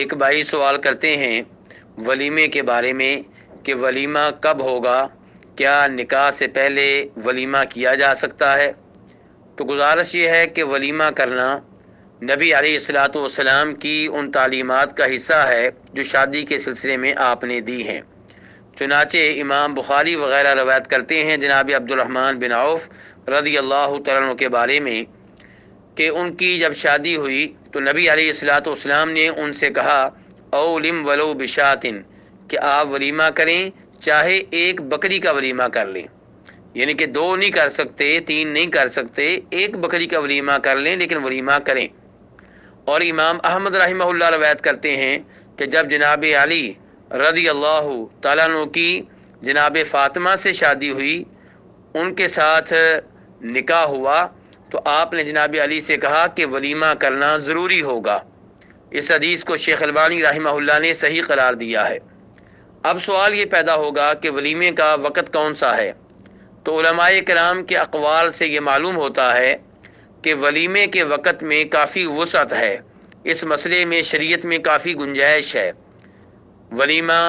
ایک بھائی سوال کرتے ہیں ولیمے کے بارے میں کہ ولیمہ کب ہوگا، کیا نکاح سے پہلے ولیمہ کیا جا سکتا ہے؟ تو گزارش یہ ہے کہ ولیمہ کرنا نبی علیہ الصلاۃ والسلام کی ان تعلیمات کا حصہ ہے جو شادی کے سلسلے میں آپ نے دی ہیں۔ چنانچہ امام بخاری وغیرہ روایت کرتے ہیں جناب عبد الرحمن بن عوف رضی اللہ تعالیٰ عنہ کے بارے میں کہ ان کی جب شادی ہوئی تو نبی علیہ الصلاۃ والسلام نے ان سے کہا اولم ولو بشاتن، کہ آپ ولیمہ کریں چاہے ایک بکری کا ولیمہ کر لیں، یعنی کہ 2 نہیں کر سکتے، 3 نہیں کر سکتے، ایک بکری کا ولیمہ کر لیں لیکن ولیمہ کریں۔ اور امام احمد رحمہ اللہ روایت کرتے ہیں کہ جب جناب علی رضی اللہ تعالیٰ عنہ کی جناب فاطمہ سے شادی ہوئی، ان کے ساتھ نکاح ہوا، تو آپ نے جناب علی سے کہا کہ ولیمہ کرنا ضروری ہوگا۔ اس حدیث کو شیخ البانی رحمہ اللہ نے صحیح قرار دیا ہے۔ اب سوال یہ پیدا ہوگا کہ ولیمے کا وقت کون سا ہے؟ تو علماء کرام کے اقوال سے یہ معلوم ہوتا ہے کہ ولیمے کے وقت میں کافی وسعت ہے، اس مسئلے میں شریعت میں کافی گنجائش ہے۔ ولیمہ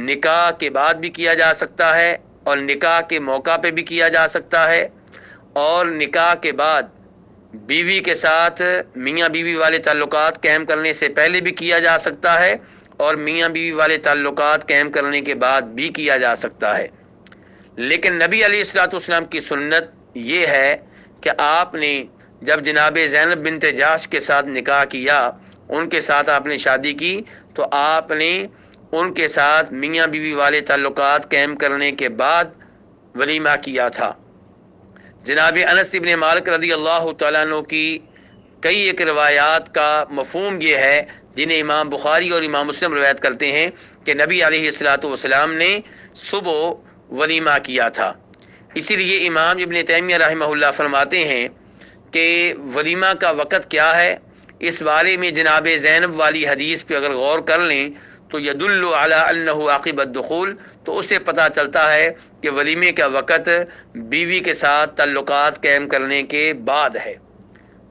نکاح کے بعد بھی کیا جا سکتا ہے اور نکاح کے موقع پہ بھی کیا جا سکتا ہے، اور نکاح کے بعد بیوی کے ساتھ میاں بیوی والے تعلقات قائم کرنے سے پہلے بھی کیا جا سکتا ہے، اور میاں بیوی والے تعلقات قائم کرنے کے بعد بھی کیا جا سکتا ہے۔ لیکن نبی علیہ الصلوۃ والسلام کی سنت یہ ہے کہ آپ نے جب جناب زینب بنت جحش کے ساتھ نکاح کیا، ان کے ساتھ آپ نے شادی کی، تو آپ نے ان کے ساتھ میاں بیوی والے تعلقات قائم کرنے کے بعد ولیمہ کیا تھا۔ جناب انس بن مالک رضی اللہ تعالیٰ عنہ کی کئی ایک روایات کا مفہوم یہ ہے جنہیں امام بخاری اور امام مسلم روایت کرتے ہیں کہ نبی علیہ الصلوۃ والسلام نے صبح ولیمہ کیا تھا۔ اسی لیے امام ابن تیمیہ رحمہ اللہ فرماتے ہیں کہ ولیمہ کا وقت کیا ہے، اس بارے میں جناب زینب والی حدیث پہ اگر غور کر لیں تو یدل علی انہ عقب الدخول، تو اسے پتہ چلتا ہے کہ ولیمے کا وقت بیوی کے ساتھ تعلقات قائم کرنے کے بعد ہے۔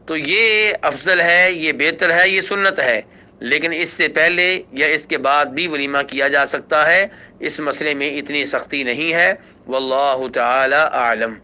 تو یہ افضل ہے، یہ بہتر ہے، یہ سنت ہے، لیکن اس سے پہلے یا اس کے بعد بھی ولیمہ کیا جا سکتا ہے، اس مسئلے میں اتنی سختی نہیں ہے۔ واللہ تعالی اعلم۔